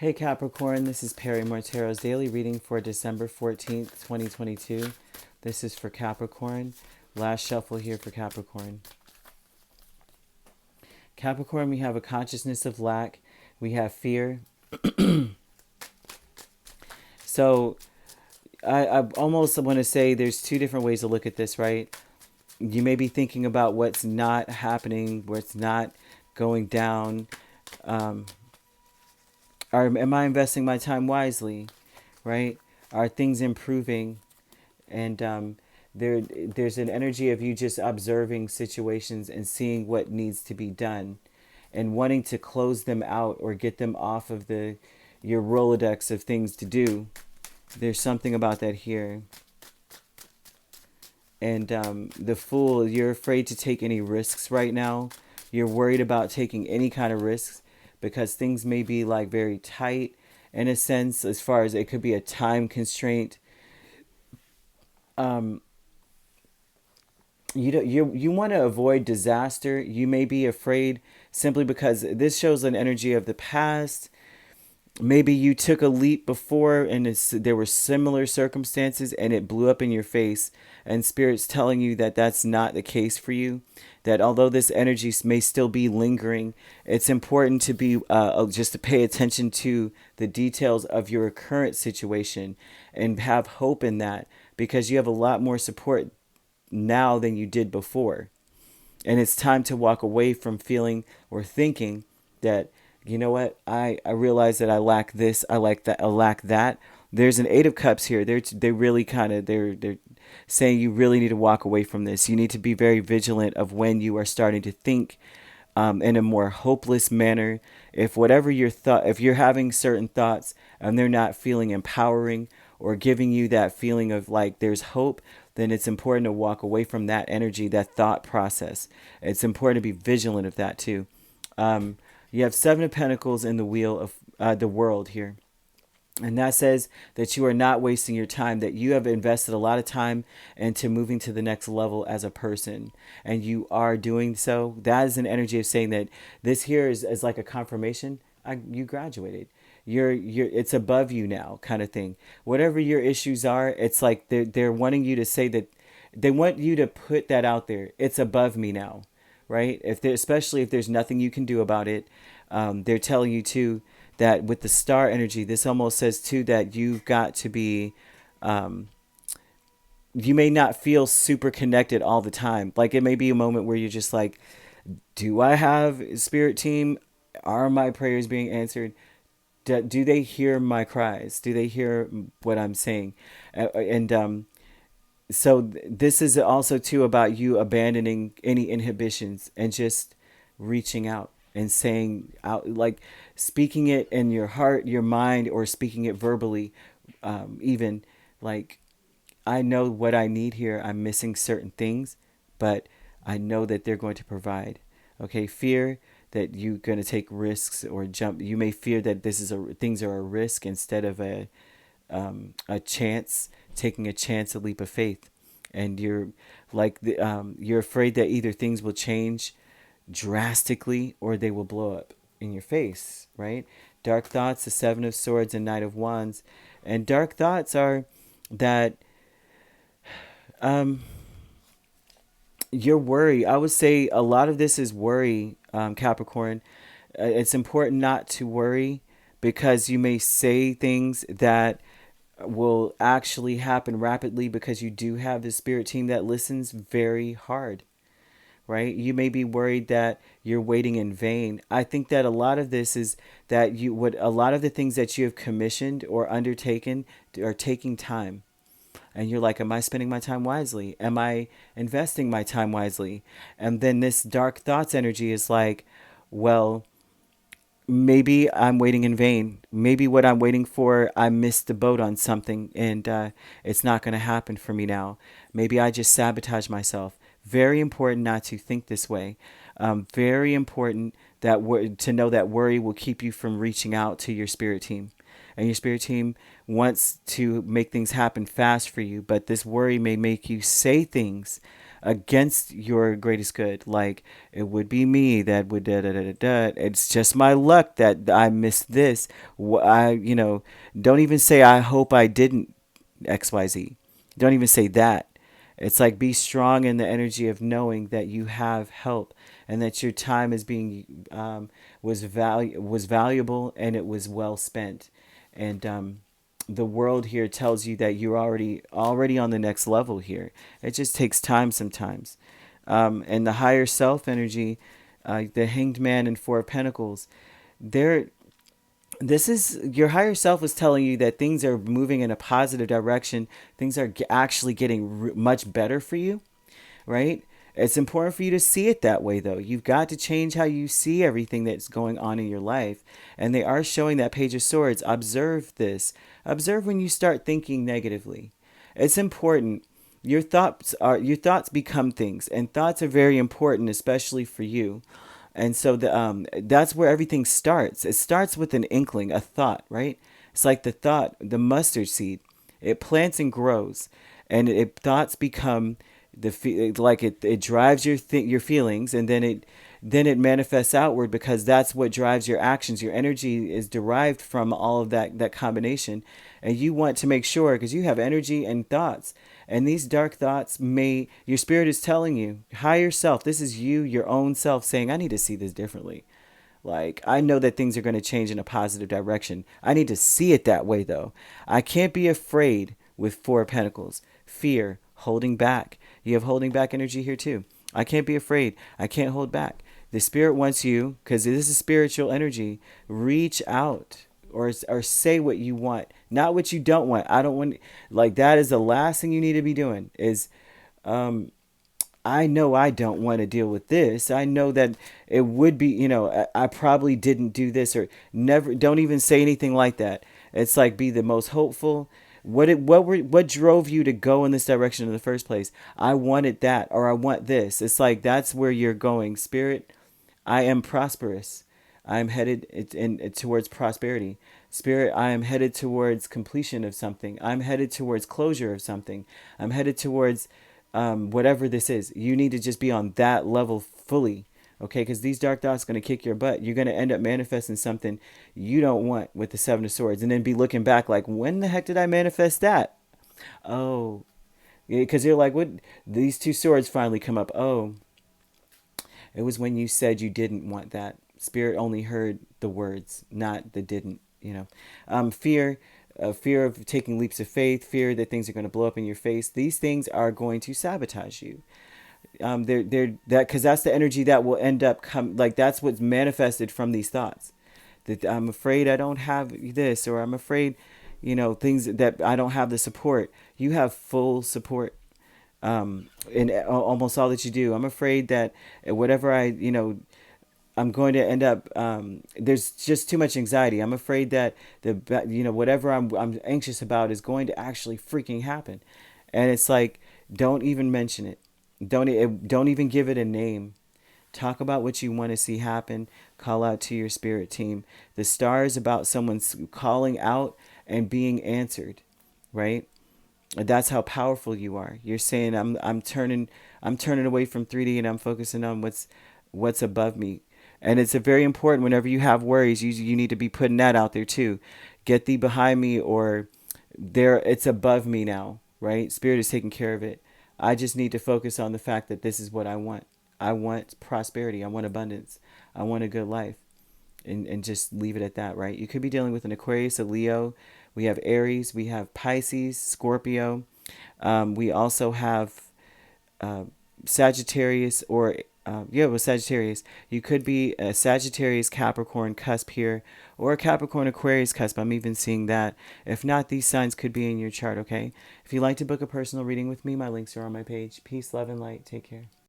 Hey Capricorn, this is Perrymore Tarot's daily reading for December 14th, 2022. This is for Capricorn. Last shuffle here for Capricorn. Capricorn, we have a consciousness of lack. We have fear. So I almost want to say there's two different ways to look at this, right? You may be thinking about what's not happening, what's not going down. Am I investing my time wisely, right? Are things improving? And there's an energy of you just observing situations and seeing what needs to be done and wanting to close them out or get them off of your Rolodex of things to do. There's something about that here. And the Fool, you're afraid to take any risks right now. You're worried about taking any kind of risks because things may be like very tight in a sense, as far as it could be a time constraint. You want to avoid disaster. You may be afraid simply because this shows an energy of the past. Maybe you took a leap before and there were similar circumstances and it blew up in your face, and Spirit's telling you that that's not the case for you, that although this energy may still be lingering, it's important to be just to pay attention to the details of your current situation and have hope in that, because you have a lot more support now than you did before. And it's time to walk away from feeling or thinking that, you know what, I realize that I lack this, I lack that. There's an Eight of Cups here. They're saying you really need to walk away from this. You need to be very vigilant of when you are starting to think in a more hopeless manner. If you're having certain thoughts and they're not feeling empowering or giving you that feeling of like there's hope, then it's important to walk away from that energy, that thought process. It's important to be vigilant of that too. You have Seven of Pentacles in the Wheel of the World here. And that says that you are not wasting your time, that you have invested a lot of time into moving to the next level as a person. And you are doing so. That is an energy of saying that this here is like a confirmation. You graduated. It's above you now, kind of thing. Whatever your issues are, it's like they're wanting you to say that they want you to put that out there. It's above me now, right? Especially if there's nothing you can do about it. They're telling you too that with the star energy, this almost says too that you've got to be, you may not feel super connected all the time. Like it may be a moment where you're just like, do I have a spirit team? Are my prayers being answered? Do they hear my cries? Do they hear what I'm saying? So this is also too about you abandoning any inhibitions and just reaching out and saying out, like speaking it in your heart, your mind, or speaking it verbally. Even like, I know what I need here. I'm missing certain things, but I know that they're going to provide. Okay, fear that you're going to take risks or jump. You may fear that things are a risk instead of a chance, taking a chance, a leap of faith. And you're like you're afraid that either things will change drastically or they will blow up in your face, right? Dark thoughts, the Seven of Swords and Knight of Wands. And dark thoughts are that your worry. I would say a lot of this is worry, Capricorn. It's important not to worry because you may say things that will actually happen rapidly because you do have this spirit team that listens very hard, right? You may be worried that you're waiting in vain. I think that a lot of this is that a lot of the things that you have commissioned or undertaken are taking time. And you're like, am I spending my time wisely? Am I investing my time wisely? And then this dark thoughts energy is like, well, maybe I'm waiting in vain. Maybe what I'm waiting for, I missed the boat on something and it's not going to happen for me now. Maybe I just sabotage myself. Very important not to think this way. Very important to know that worry will keep you from reaching out to your spirit team. And your spirit team wants to make things happen fast for you, but this worry may make you say things against your greatest good. Like, it would be me that would da da da da da. It's just my luck that I missed this. Don't even say I hope I didn't XYZ. Don't even say that. It's like, be strong in the energy of knowing that you have help and that your time is being was valuable and it was well spent. And the world here tells you that you're already on the next level here. It just takes time sometimes. And the higher self energy, the Hanged Man and Four of Pentacles, they're this is your higher self is telling you that things are moving in a positive direction. Things are actually getting much better for you, right? It's important for you to see it that way, though. You've got to change how you see everything that's going on in your life. And they are showing that Page of Swords. Observe this. Observe when you start thinking negatively. It's important. Your thoughts become things, and thoughts are very important, especially for you. And so that's where everything starts. It starts with an inkling, a thought, right? It's like the thought, the mustard seed. It plants and grows, and thoughts become it drives your feelings, and then it manifests outward, because that's what drives your actions. Your energy is derived from all of that combination, and you want to make sure, because you have energy and thoughts, and these dark thoughts your spirit is telling you, higher self, this is you, your own self, saying, I need to see this differently. Like, I know that things are going to change in a positive direction. I need to see it that way, though. I can't be afraid with Four of Pentacles. Fear, holding back. You have holding back energy here, too. I can't be afraid. I can't hold back. The spirit wants you, because this is spiritual energy, reach out or say what you want, not what you don't want. I don't want, like, that is the last thing you need to be doing is, I know I don't want to deal with this. I know that it would be, I probably didn't do this, or never. Don't even say anything like that. It's like, be the most hopeful. What drove you to go in this direction in the first place? I wanted that, or I want this. It's like, that's where you're going. Spirit, I am prosperous. I'm headed towards prosperity. Spirit, I am headed towards completion of something. I'm headed towards closure of something. I'm headed towards whatever this is. You need to just be on that level fully. Okay, because these dark thoughts are going to kick your butt. You're going to end up manifesting something you don't want with the Seven of Swords, and then be looking back like, when the heck did I manifest that? Oh, because you're like, what? These two swords finally come up. Oh, it was when you said you didn't want that. Spirit only heard the words, not the didn't. Fear, fear of taking leaps of faith, fear that things are going to blow up in your face. These things are going to sabotage you. They're that, because that's the energy that will end up like, that's what's manifested from these thoughts. That I'm afraid I don't have this, or I'm afraid, things that I don't have the support. You have full support in almost all that you do. I'm afraid that whatever I'm going to end up. There's just too much anxiety. I'm afraid that whatever I'm anxious about is going to actually freaking happen, and it's like, don't even mention it. Don't even give it a name. Talk about what you want to see happen. Call out to your spirit team. The star is about someone calling out and being answered, right? That's how powerful you are. You're saying, I'm turning away from 3D, and I'm focusing on what's above me. And it's a very important, whenever you have worries, you need to be putting that out there too. Get thee behind me, or it's above me now, right? Spirit is taking care of it. I just need to focus on the fact that this is what I want. I want prosperity. I want abundance. I want a good life. And just leave it at that, right? You could be dealing with an Aquarius, a Leo. We have Aries. We have Pisces, Scorpio. We also have Sagittarius, or Sagittarius. You could be a Sagittarius Capricorn cusp here, or a Capricorn Aquarius cusp. I'm even seeing that. If not, these signs could be in your chart, okay? If you'd like to book a personal reading with me, my links are on my page. Peace, love, and light. Take care.